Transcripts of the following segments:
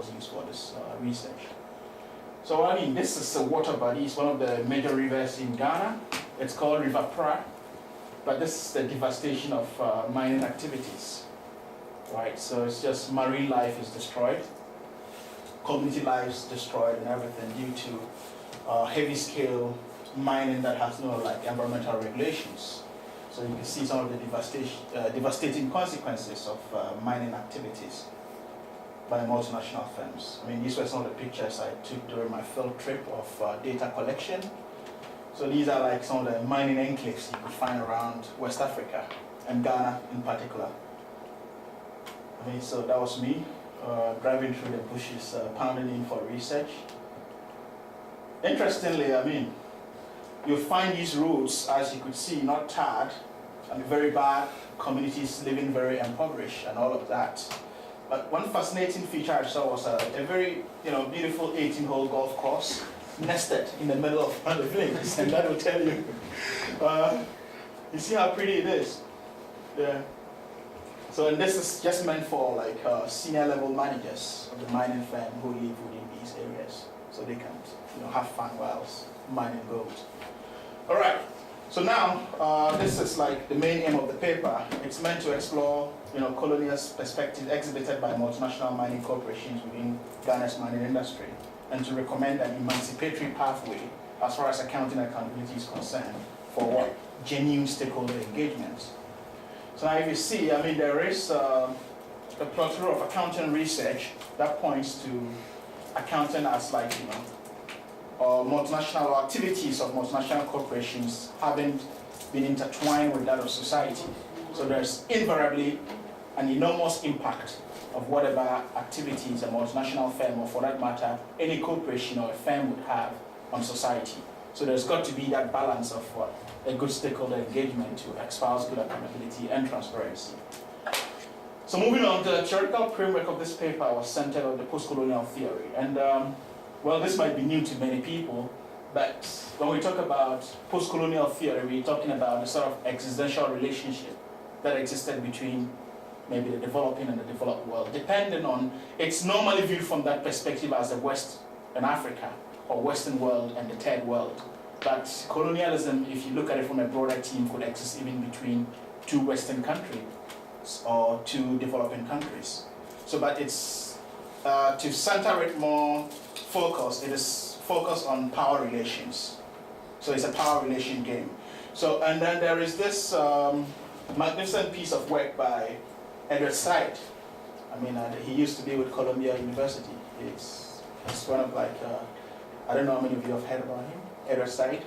was used for this research. So I mean, this is a water body. It's one of the major rivers in Ghana. It's called River Pra, but this is the devastation of mining activities, right? So it's just marine life is destroyed, community lives destroyed, and everything due to heavy-scale mining that has no environmental regulations. So you can see some of the devastating consequences of mining activities by multinational firms. I mean, these were some of the pictures I took during my field trip of data collection. So these are some of the mining enclaves you could find around West Africa and Ghana in particular. I mean, so that was me driving through the bushes, pounding in for research. Interestingly, I mean, you'll find these roads, as you could see, not tarred, and very bad, communities living very impoverished and all of that. But one fascinating feature I saw was a very beautiful 18-hole golf course nested in the middle of one of the villages, and that will tell you. You see how pretty it is? Yeah. So, and this is just meant for senior level managers of the mining firm who live within these areas, so they can have fun whilst mining gold. All right. So now this is the main aim of the paper. It's meant to explore colonial perspectives exhibited by multinational mining corporations within Ghana's mining industry, and to recommend an emancipatory pathway as far as accounting and accountability is concerned for what? Genuine stakeholder engagement. So now if you see, I mean, there is a plethora of accounting research that points to accounting as multinational activities of multinational corporations haven't been intertwined with that of society. So there's invariably an enormous impact of whatever activities a multinational firm, or for that matter, any corporation or a firm would have on society. So there's got to be that balance of a good stakeholder engagement to espouse good accountability and transparency. So moving on, the theoretical framework of this paper was centered on the postcolonial theory. And well, this might be new to many people, but when we talk about postcolonial theory, we're talking about a sort of existential relationship that existed between maybe the developing and the developed world, depending on, it's normally viewed from that perspective as the West and Africa, or Western world and the Third World. But colonialism, if you look at it from a broader team, could exist even between two Western countries or two developing countries. So, but it's, to center it more focused, it is focused on power relations. So it's a power relation game. So, and then there is this magnificent piece of work by Edward Said. I mean, he used to be with Columbia University. It's one of I don't know how many of you have heard about him, Edward Said.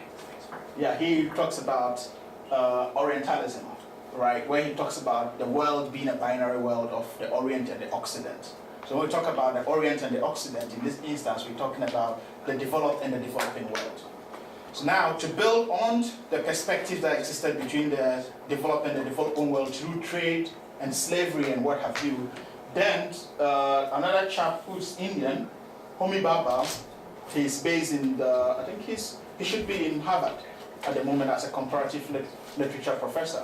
Yeah, he talks about Orientalism, right? Where he talks about the world being a binary world of the Orient and the Occident. So when we talk about the Orient and the Occident, in this instance, we're talking about the developed and the developing world. So now, to build on the perspective that existed between the developed and the developing world through trade and slavery and what have you, then another chap who's Indian, Homi Bhabha, he's based in I think he should be in Harvard at the moment as a comparative literature professor.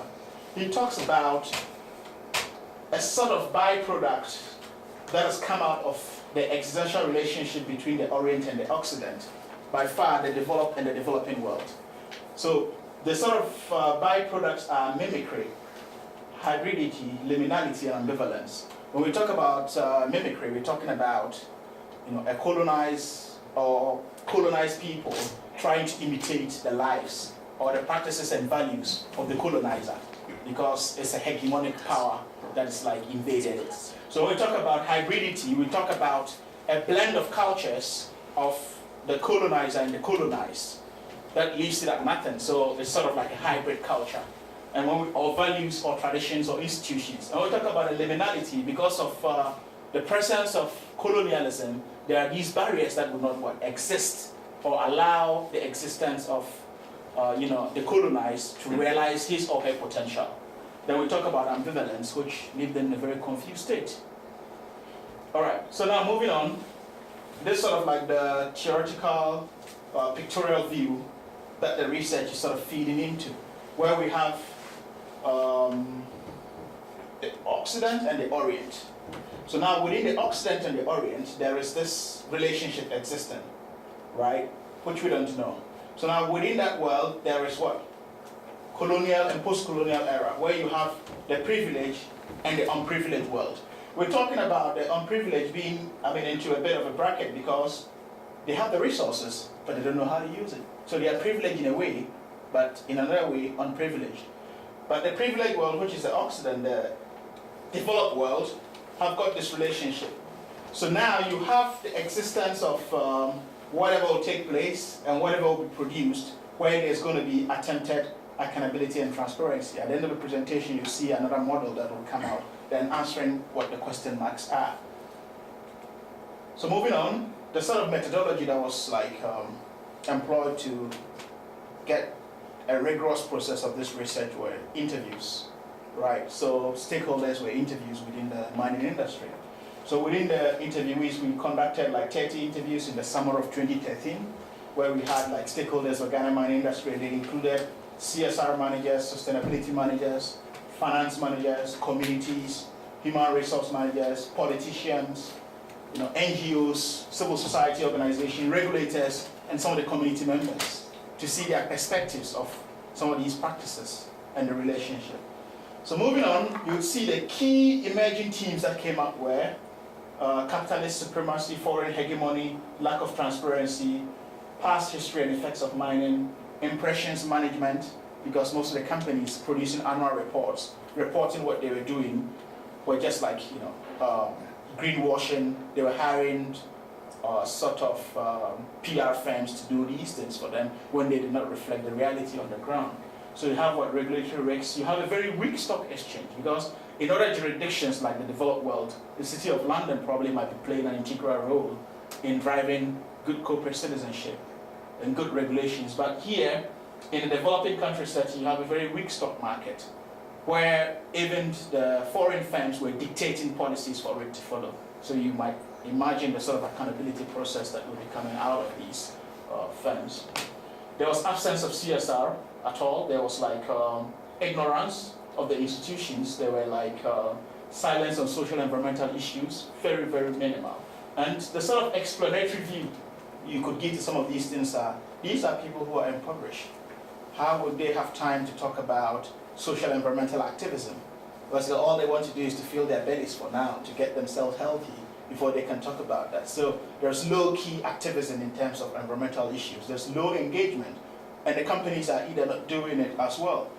He talks about a sort of byproduct that has come out of the existential relationship between the Orient and the Occident, by far the developed and the developing world. So the sort of byproducts are mimicry, hybridity, liminality, and ambivalence. When we talk about mimicry, we're talking about a colonized people trying to imitate the lives or the practices and values of the colonizer, because it's a hegemonic power that is invaded it. So when we talk about hybridity, we talk about a blend of cultures of the colonizer and the colonized that leaves it at nothing. So it's sort of like a hybrid culture. And or values or traditions or institutions. And we talk about a liminality, because of the presence of colonialism, there are these barriers that would not exist or allow the existence of the colonized to realize his or her potential. Then we talk about ambivalence, which leaves them in a very confused state. All right, so now moving on, this is sort of the theoretical pictorial view that the research is sort of feeding into, where we have the Occident and the Orient. So now within the Occident and the Orient, there is this relationship existing, right? Which we don't know. So now within that world, there is what? Colonial and post-colonial era, where you have the privileged and the unprivileged world. We're talking about the unprivileged being, into a bit of a bracket because they have the resources, but they don't know how to use it. So they are privileged in a way, but in another way, unprivileged. But the privileged world, which is the Occident, the developed world, have got this relationship. So now you have the existence of whatever will take place and whatever will be produced, where there's going to be attempted accountability and transparency. At the end of the presentation, you see another model that will come out, then answering what the question marks are. So moving on, the sort of methodology that was employed to get a rigorous process of this research were interviews, right? So stakeholders were interviews within the mining industry. So within the interviewees, we conducted 30 interviews in the summer of 2013, where we had stakeholders of Ghana mining industry. They included CSR managers, sustainability managers, finance managers, communities, human resource managers, politicians, NGOs, civil society organizations, regulators, and some of the community members to see their perspectives of some of these practices and the relationship. So moving on, you'll see the key emerging themes that came up were capitalist supremacy, foreign hegemony, lack of transparency, past history and effects of mining, impressions management, because most of the companies producing annual reports, reporting what they were doing, were just greenwashing. They were hiring PR firms to do these things for them when they did not reflect the reality on the ground. So you have what regulatory risks. You have a very weak stock exchange because in other jurisdictions like the developed world, the City of London probably might be playing an integral role in driving good corporate citizenship and good regulations. But here, in a developing country setting, you have a very weak stock market where even the foreign firms were dictating policies for it to follow. So you might imagine the sort of accountability process that will be coming out of these firms. There was absence of CSR at all. There was ignorance of the institutions. There were silence on social and environmental issues, very, very minimal. And the sort of explanatory view you could give to some of these things are, these are people who are impoverished. How would they have time to talk about social and environmental activism? Because all they want to do is to fill their bellies for now, to get themselves healthy before they can talk about that. So there's low-key activism in terms of environmental issues. There's low engagement, and the companies are either not doing it as well.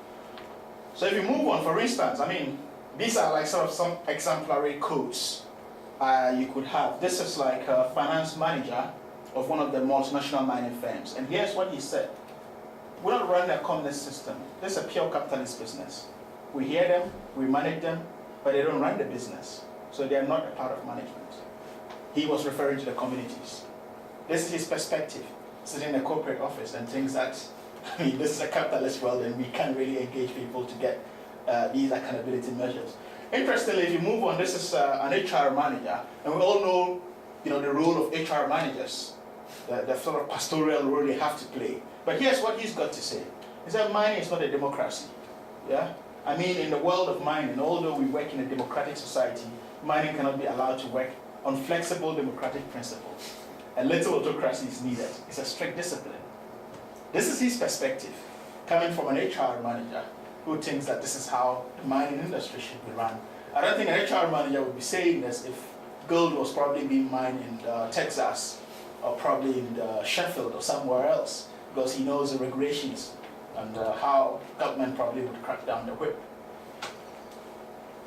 So if you move on, for instance, these are sort of some exemplary quotes you could have. This is a finance manager of one of the multinational mining firms, and here's what he said. We're not running a communist system. This is a pure capitalist business. We hear them, we manage them, but they don't run the business. So they are not a part of management. He was referring to the communities. This is his perspective, sitting in a corporate office and thinks that, this is a capitalist world and we can't really engage people to get these accountability measures. Interestingly, if you move on, this is an HR manager, and we all know, the role of HR managers, the sort of pastoral role they have to play. But here's what he's got to say. He said mining is not a democracy. Yeah? In the world of mining, although we work in a democratic society, mining cannot be allowed to work on flexible democratic principles. A little autocracy is needed. It's a strict discipline. This is his perspective, coming from an HR manager who thinks that this is how the mining industry should be run. I don't think an HR manager would be saying this if gold was probably being mined in Texas or probably in Sheffield or somewhere else, because he knows the regulations and how government probably would crack down the whip.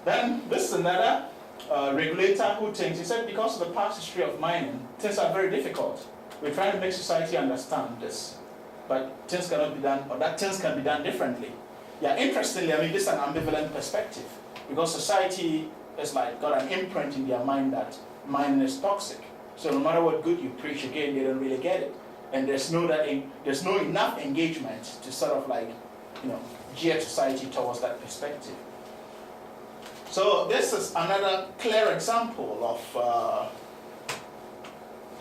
Then this is another regulator who thinks, he said, because of the past history of mining, things are very difficult. We're trying to make society understand this, but things cannot be done, or that things can be done differently. Yeah, interestingly, this is an ambivalent perspective, because society has got an imprint in their mind that mining is toxic. So no matter what good you preach, again, they don't really get it. And there's no enough engagement to sort of gear society towards that perspective. So this is another clear example of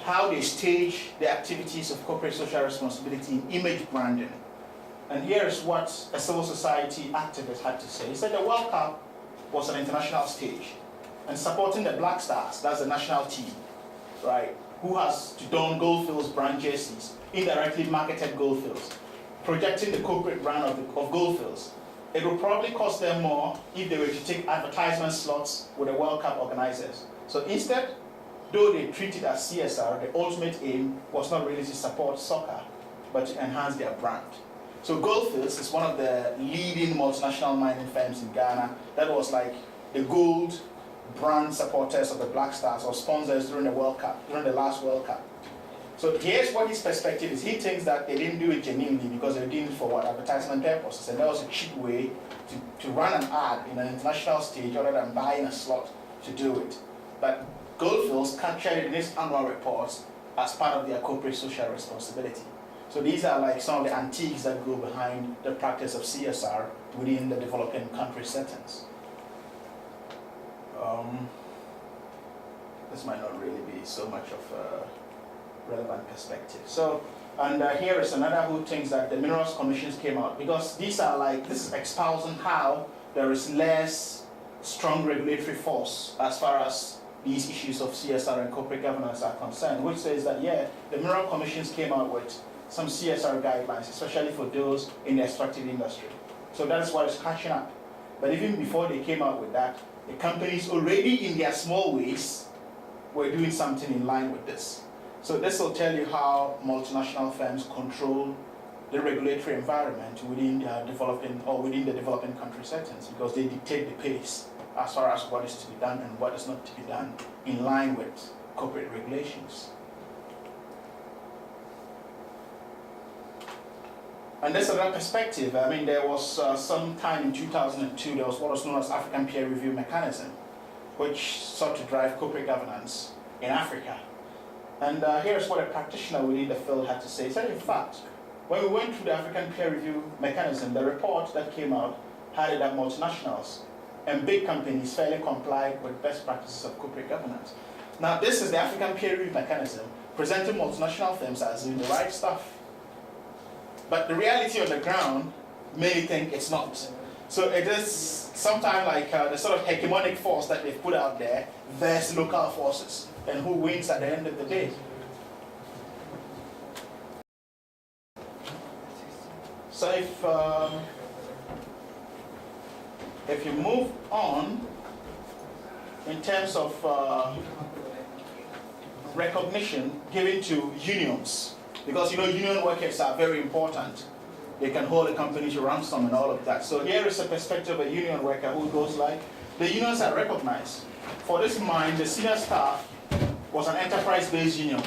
how they stage the activities of corporate social responsibility in image branding. And here's what a civil society activist had to say. He said the World Cup was an international stage, and supporting the Black Stars, that's the national team, right, who has to don Goldfields brand jerseys, indirectly marketed Goldfields, projecting the corporate brand of Goldfields. It would probably cost them more if they were to take advertisement slots with the World Cup organizers. So instead, though they treat it as CSR, the ultimate aim was not really to support soccer, but to enhance their brand. So Goldfields is one of the leading multinational mining firms in Ghana that was like the gold brand supporters of the Black Stars or sponsors during the World Cup, during the last World Cup. So here's what his perspective is. He thinks that they didn't do it genuinely because they were doing it for what, advertisement purposes, and that was a cheap way to run an ad in an international stage other than buying a slot to do it. But Goldfields captured it in its annual reports as part of their corporate social responsibility. So these are like some of the antiques that go behind the practice of CSR within the developing country settings. This might not really be so much of a relevant perspective. So, and here is another who thinks that the Minerals Commissions came out because these are like, this is espousing how there is less strong regulatory force as far as these issues of CSR and corporate governance are concerned, which says that, yeah, the Mineral Commissions came out with some CSR guidelines, especially for those in the extractive industry. So that is what is catching up. But even before they came out with that, the companies already in their small ways were doing something in line with this. So this will tell you how multinational firms control the regulatory environment within their developing or within the developing country settings, because they dictate the pace as far as what is to be done and what is not to be done in line with corporate regulations. And there's another perspective. I mean, there was some time in 2002, there was what was known as African Peer Review Mechanism, which sought to drive corporate governance in Africa. And here's what a practitioner within the field had to say. He said, in fact, when we went through the African Peer Review Mechanism, the report that came out had it that multinationals and big companies fairly complied with best practices of corporate governance. Now, this is the African Peer Review Mechanism presenting multinational firms as doing the right stuff. But the reality on the ground may think it's not. So it is sometimes like the sort of hegemonic force that they've put out there versus local forces, and who wins at the end of the day. So if you move on in terms of recognition given to unions, because you know union workers are very important. They can hold a company to ransom and all of that. So here is a perspective of a union worker who goes like, the unions are recognized. For this mine, the senior staff was an enterprise-based union,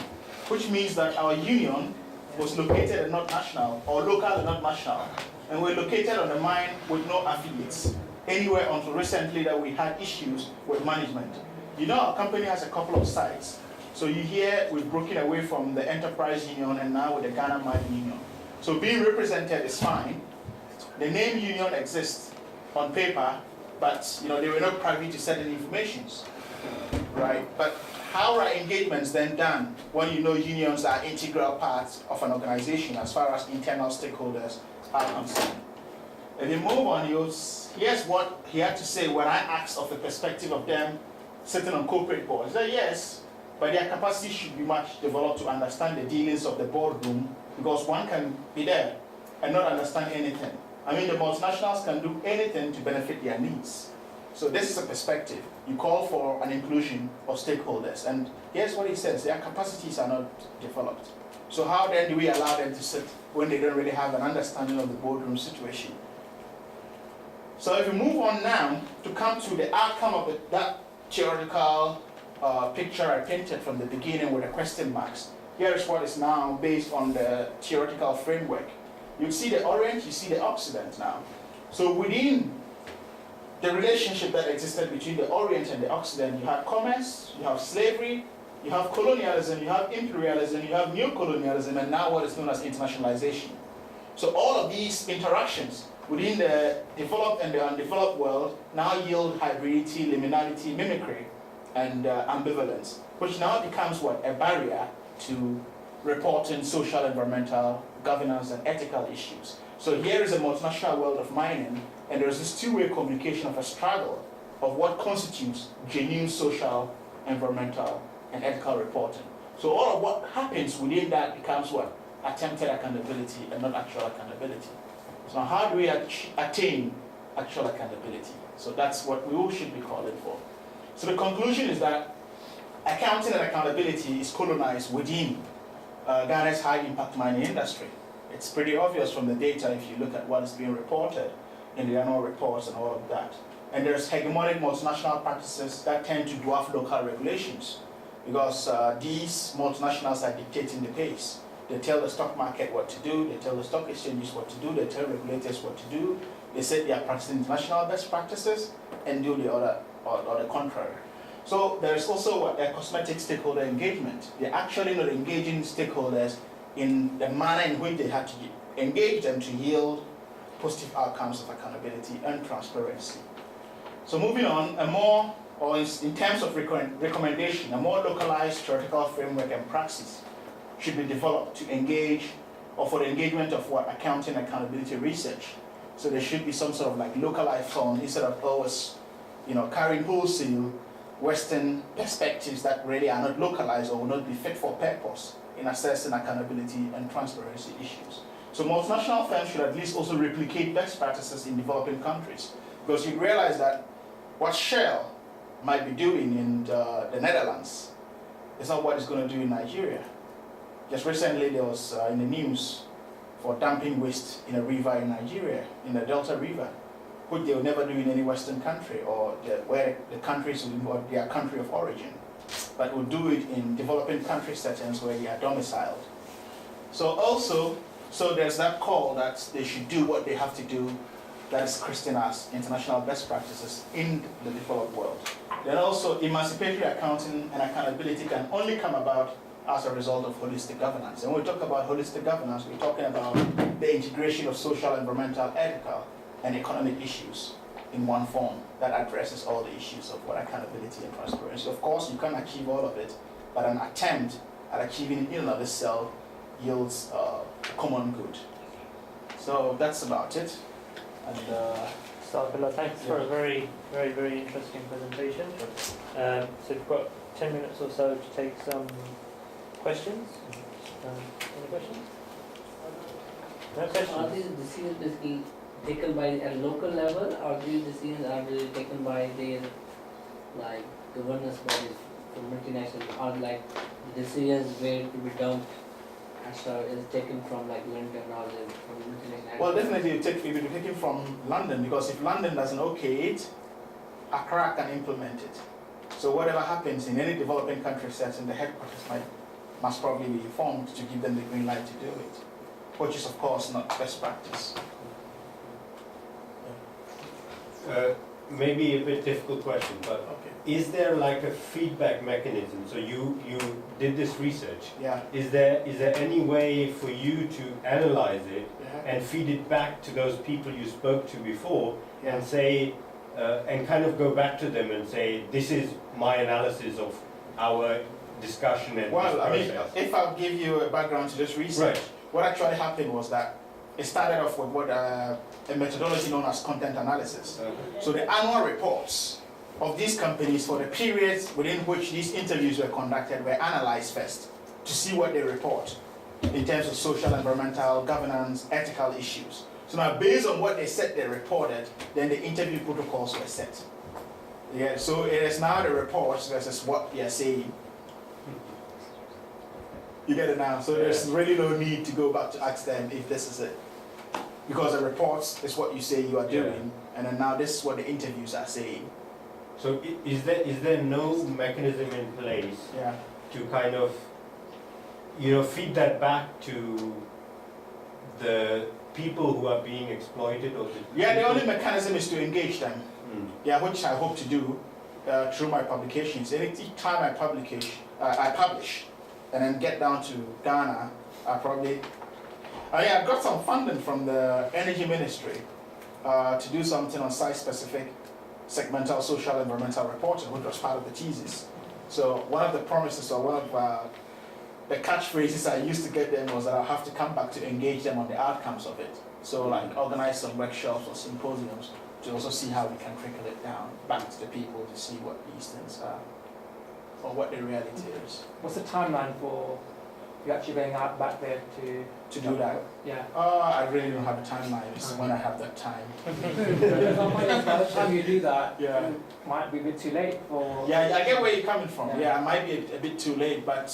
which means that our union was located and not national, or local and not national. And we're located on the mine with no affiliates, anywhere until recently that we had issues with management. You know, our company has a couple of sites. So you hear we've broken away from the enterprise union and now with the Ghana Mining Union. So being represented is fine. The name union exists on paper, but you know they were not privy to certain informations, right? But how are engagements then done when you know unions are integral parts of an organization as far as internal stakeholders are concerned? If you move on, here's what he had to say when I asked of the perspective of them sitting on corporate boards. He said yes, but their capacity should be much developed to understand the dealings of the boardroom, because one can be there and not understand anything. I mean, the multinationals can do anything to benefit their needs. So this is a perspective. You call for an inclusion of stakeholders, and here's what he says: their capacities are not developed. So how then do we allow them to sit when they don't really have an understanding of the boardroom situation? So if we move on now to come to the outcome of that theoretical picture I painted from the beginning with the question marks, here is what is now based on the theoretical framework. You see the Orient, you see the Occident now. So within the relationship that existed between the Orient and the Occident, you have commerce, you have slavery, you have colonialism, you have imperialism, you have neo-colonialism, and now what is known as internationalization. So all of these interactions within the developed and the undeveloped world now yield hybridity, liminality, mimicry, and ambivalence, which now becomes what? A barrier to reporting social, environmental, governance, and ethical issues. So here is a multinational world of mining, and there's this two-way communication of a struggle of what constitutes genuine social, environmental, and ethical reporting. So all of what happens within that becomes what? Attempted accountability and not actual accountability. So how do we attain actual accountability? So that's what we all should be calling for. So the conclusion is that accounting and accountability is colonized within Ghana's high impact mining industry. It's pretty obvious from the data if you look at what is being reported in the annual reports and all of that. And there's hegemonic multinational practices that tend to dwarf local regulations because these multinationals are dictating the pace. They tell the stock market what to do, they tell the stock exchanges what to do, they tell regulators what to do, they say they are practicing international best practices and do the other or the contrary. So there's also what a cosmetic stakeholder engagement. They're actually not engaging stakeholders in the manner in which they have to engage them to yield positive outcomes of accountability and transparency. So moving on, in terms of recommendation, a more localized theoretical framework and praxis should be developed to engage, or for the engagement of what accounting accountability research. So there should be some sort of like localized tone instead of always, carrying wholesale Western perspectives that really are not localized or will not be fit for purpose in assessing accountability and transparency issues. So multinational firms should at least also replicate best practices in developing countries, because you realize that what Shell might be doing in the Netherlands is not what it's going to do in Nigeria. Just recently there was in the news for dumping waste in a river in Nigeria, in the Delta River, which they will never do in any Western country or where the countries or their country of origin, but will do it in developing country settings where they are domiciled. So there's that call that they should do what they have to do, that is christened as international best practices in the developed world. Then also emancipatory accounting and accountability can only come about as a result of holistic governance. And when we talk about holistic governance, we're talking about the integration of social, environmental, ethical, and economic issues in one form that addresses all the issues of what accountability and transparency. Of course, you can't achieve all of it, but an attempt at achieving it in and of itself yields common good. So that's about it. And Starfilla, thanks for a very, very, very interesting presentation. So we've got 10 minutes or so to take some questions. Any questions? No questions? Are these decisions basically taken by a local level, or these decisions are really taken by their governance bodies for multinational, or decisions where to be dumped is taken from London or from multinational? well, definitely it will be taken from London, because if London doesn't okay it, Accra can implement it. So whatever happens in any developing country setting, the headquarters must probably be informed to give them the green light to do it, which is of course not best practice. Maybe a bit difficult question, but Okay. is there a feedback mechanism? So you did this research. Yeah. Is there any way for you to analyze it Yeah. and feed it back to those people you spoke to before Yeah. and say, and kind of go back to them and say, this is my analysis of our discussion and Well, this I mean, process. if I'll give you a background to this research, Right. what actually happened was that it started off with a methodology known as content analysis. So the annual reports of these companies for the periods within which these interviews were conducted were analyzed first to see what they report in terms of social, environmental, governance, ethical issues. So now based on what they said they reported, then the interview protocols were set. Yeah, so it is now the reports versus what they are saying. You get it now? So there's really no need to go back to ask them if this is it. Because the reports is what you say you are doing, and then now this is what the interviews are saying. So is there no mechanism in place Yeah. to kind of, feed that back to the people who are being exploited, or Yeah, the only mechanism is to engage them. Yeah, which I hope to do through my publications. Any time I publish, and then get down to Ghana, I've got some funding from the Energy Ministry to do something on site-specific segmental social environmental reporting, which was part of the thesis. So one of the promises, or one of the catchphrases I used to get them was that I'll have to come back to engage them on the outcomes of it. So organize some workshops or symposiums to also see how we can trickle it down back to the people to see what these things are or what the reality is. What's the timeline for you actually going out back there to To do that, Yeah. I really don't have a timeline. It's when I have that time. By the time you do that, Yeah. it might be a bit too late for. Yeah, I get where you're coming from. Yeah. Yeah, I might be a bit too late, but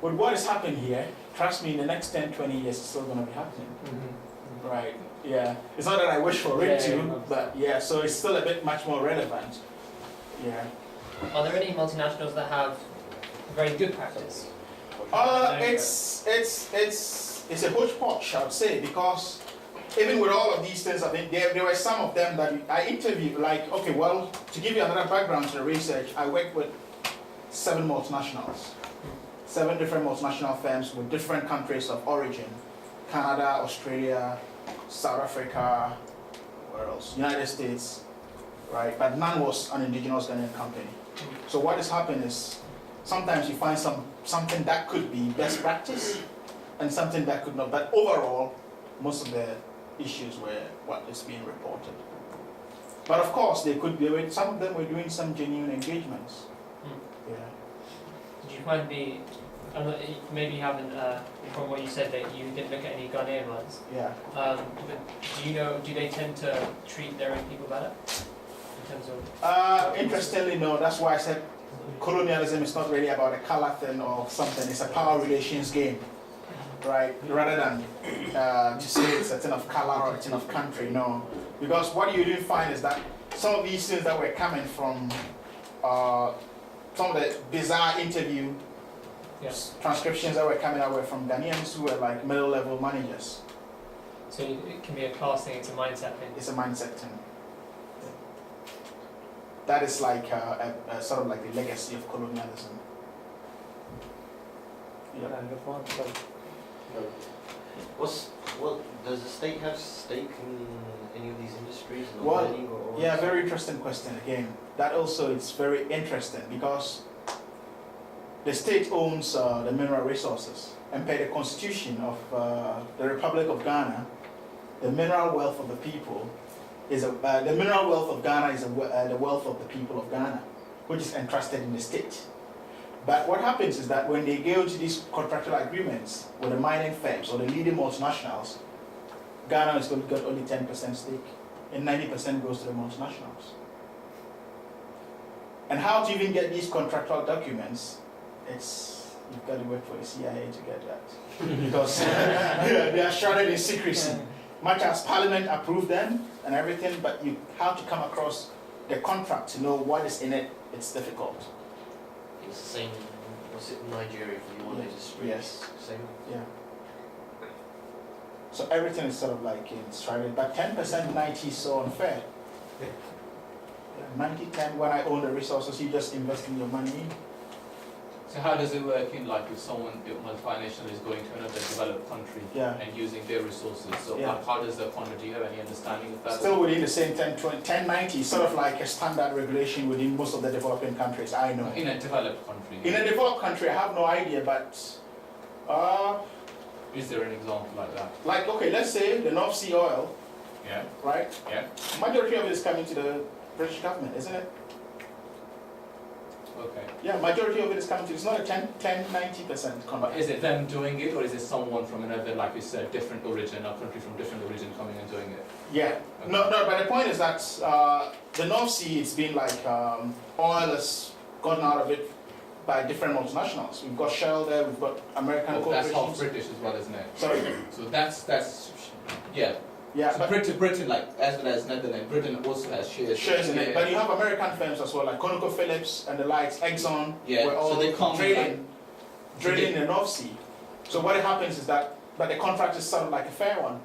with what has happened here, trust me, in the next 10, 20 years, it's still going to be happening. Mhm. Right, yeah. It's not that I wish for it Yeah, to, yeah. but yeah, so it's still a bit much more relevant. Yeah. Are there any multinationals that have very good practice? It's a hodgepodge, I would say, because even with all of these things, I mean, there were some of them that I interviewed, like, okay, well, to give you another background to the research, I worked with 7 multinationals, 7 different multinational firms with different countries of origin, Canada, Australia, South Africa, where else? United States, right? But none was an indigenous Ghanaian company. So what has happened is sometimes you find something that could be best practice and something that could not. But overall, most of the issues were what is being reported. But of course, they could be. Some of them were doing some genuine engagements. Yeah. Did you find maybe you haven't, from what you said, that you didn't look at any Ghanaian ones, Yeah. but do they tend to treat their own people better? In terms of... Interestingly, no. That's why I said colonialism is not really about a color thing or something. It's a power relations game, right? Rather than to say it's a thing of color or a thing of country, no. Because what you didn't find is that some of these things that were coming from some of the bizarre interview transcriptions that were coming out were from Ghanaians who were like middle-level managers. So it can be a class thing, it's a mindset thing. It's a mindset thing. That is like sort of like the legacy of colonialism. Yeah. Does the state have stake in any of these industries? In the Well, mining or yeah, very interesting question again. That also is very interesting because the state owns the mineral resources, and per the constitution of the Republic of Ghana, the mineral wealth of the people is the mineral wealth of Ghana is the wealth of the people of Ghana, which is entrusted in the state. But what happens is that when they go to these contractual agreements with the mining firms or the leading multinationals, Ghana is going to get only 10% stake, and 90% goes to the multinationals. And how to even get these contractual documents? You've got to work for the CIA to get that, because they are shrouded in secrecy. Much as Parliament approved them and everything, but you have to come across the contract to know what is in it. It's difficult. it's the same? Was it in Nigeria for the oil industry? Yes. Same. Yeah. So everything is sort of like shrouded, but 10%, 90 is so unfair. 90-10, when I own the resources, you just invest in your money. So how does it work in, like, if someone, the multinational is going to another developed country Yeah. and using their resources, so Yeah. how does the economy, do you have any understanding of that? Still within the same 10-90, sort of like a standard regulation within most of the developing countries, I know. In a developed country? In a developed country, I have no idea, but Is there an example like that? like, okay, let's say the North Sea oil, Yeah, right? yeah, Majority of it is coming to the British government, isn't it? okay. Yeah, majority of it is coming to, it's not a 10-90% But contract. is it them doing it, or is it someone from another, like you said, different origin, a country from different origin coming and doing it? Yeah, no, but the point is that the North Sea, it's been like oil has gotten out of it by different multinationals. We've got Shell there, we've got American Oh, that's half corporations. British as well, isn't it? Sorry? So that's, yeah. Yeah, So but Britain, like, as well as Netherlands, Britain also has shares. shares in it. Yeah. But you have American firms as well, like ConocoPhillips and the likes, Exxon, Yeah, were all so they come drilling in the North Sea. So what happens is that, but the contract is sort of like a fair one.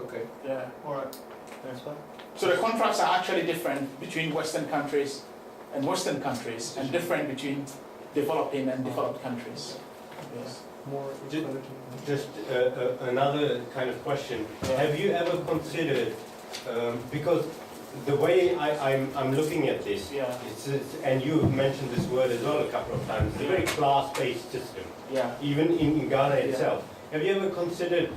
Okay. Yeah. Alright, thanks, man. So the contracts are actually different between Western countries and Western countries, and different between developing and developed countries. Yes. More Just another kind of question. Yeah. Have you ever considered, because the way I'm looking at this, Yeah. and you mentioned this word as well a couple of times, it's a very class-based system, Yeah. even in Ghana itself. Have you ever considered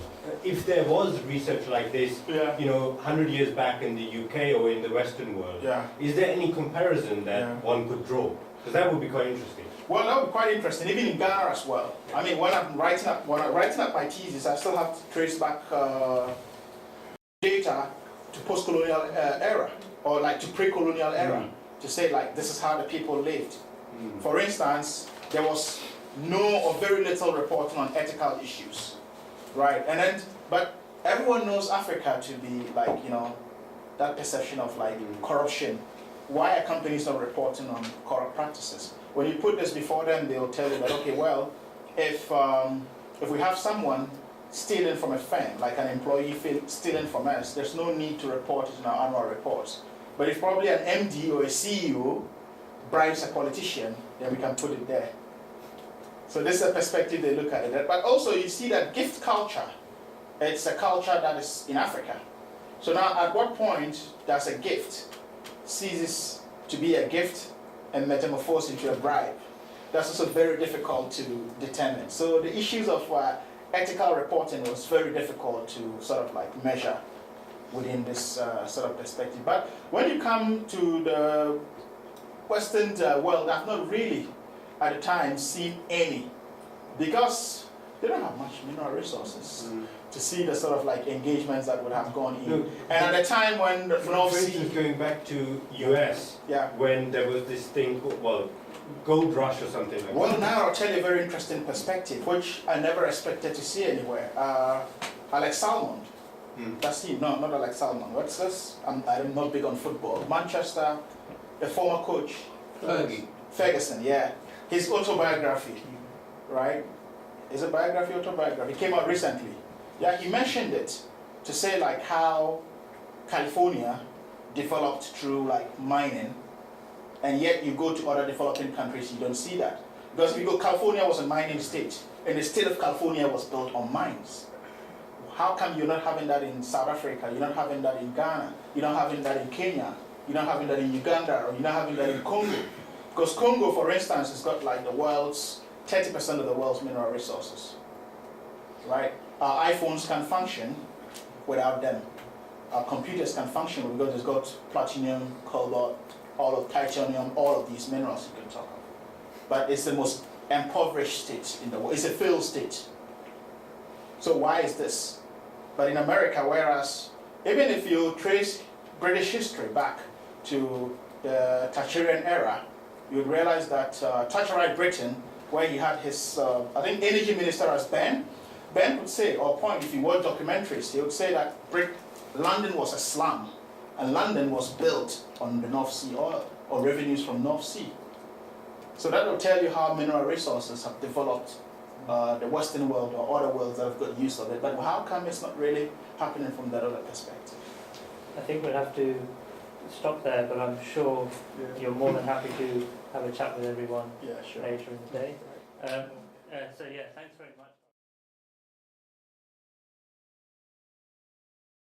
if there was research like this, Yeah. 100 years back in the UK or in the Western world? Yeah. Is there any comparison that Yeah. one could draw? Because that would be quite interesting. Well, that would be quite interesting, even in Ghana as well. I mean, when I'm writing up my thesis, I still have to trace back data to post-colonial era, or like to pre-colonial era, to say like this is how the people lived. For instance, there was no or very little reporting on ethical issues, right? And then, but everyone knows Africa to be like, that perception of like corruption. Why are companies not reporting on corrupt practices? When you put this before them, they'll tell you that, okay, well, if we have someone stealing from a firm, like an employee stealing from us, there's no need to report it in our annual reports. But if probably an MD or a CEO bribes a politician, then we can put it there. So this is a perspective they look at it. But also you see that gift culture, it's a culture that is in Africa. So now at what point does a gift ceases to be a gift and metamorphose into a bribe? That's also very difficult to determine. So the issues of ethical reporting was very difficult to sort of like measure within this sort of perspective. But when you come to the Western world, I've not really at the time seen any, because they don't have much mineral resources to see the sort of like engagements that would have gone in. And at the time when the North For Sea, instance, going back to US, yeah. when there was this thing called, gold rush or something like Well, that. now I'll tell you a very interesting perspective, which I never expected to see anywhere. Alex Salmond. That's him. No, not Alex Salmond. What's this? I'm not big on football. Manchester, the former coach. Ferguson, yeah. His autobiography, right? Is it biography, autobiography? It came out recently. Yeah, he mentioned it to say like how California developed through like mining, and yet you go to other developing countries, you don't see that. Because if you go, California was a mining state, and the state of California was built on mines. How come you're not having that in South Africa? You're not having that in Ghana? You're not having that in Kenya? You're not having that in Uganda? Or you're not having that in Congo? Because Congo, for instance, has got like the world's 30% of the world's mineral resources, right? Our iPhones can function without them. Our computers can function because it's got platinum, cobalt, all of titanium, all of these minerals you can talk of. But it's the most impoverished state in the world. It's a failed state. So why is this? But in America, whereas even if you trace British history back to the Thatcherian era, you'd realize that Thatcherite Britain, where he had his, I think, energy minister as Ben would say, or point, if you watch documentaries, he would say that London was a slum, and London was built on the North Sea oil, or revenues from North Sea. So that will tell you how mineral resources have developed the Western world or other worlds that have got use of it. But how come it's not really happening from that other perspective? I think we'll have to stop there, but I'm sure you're more than happy to have a chat with everyone Yeah, sure. later in the day.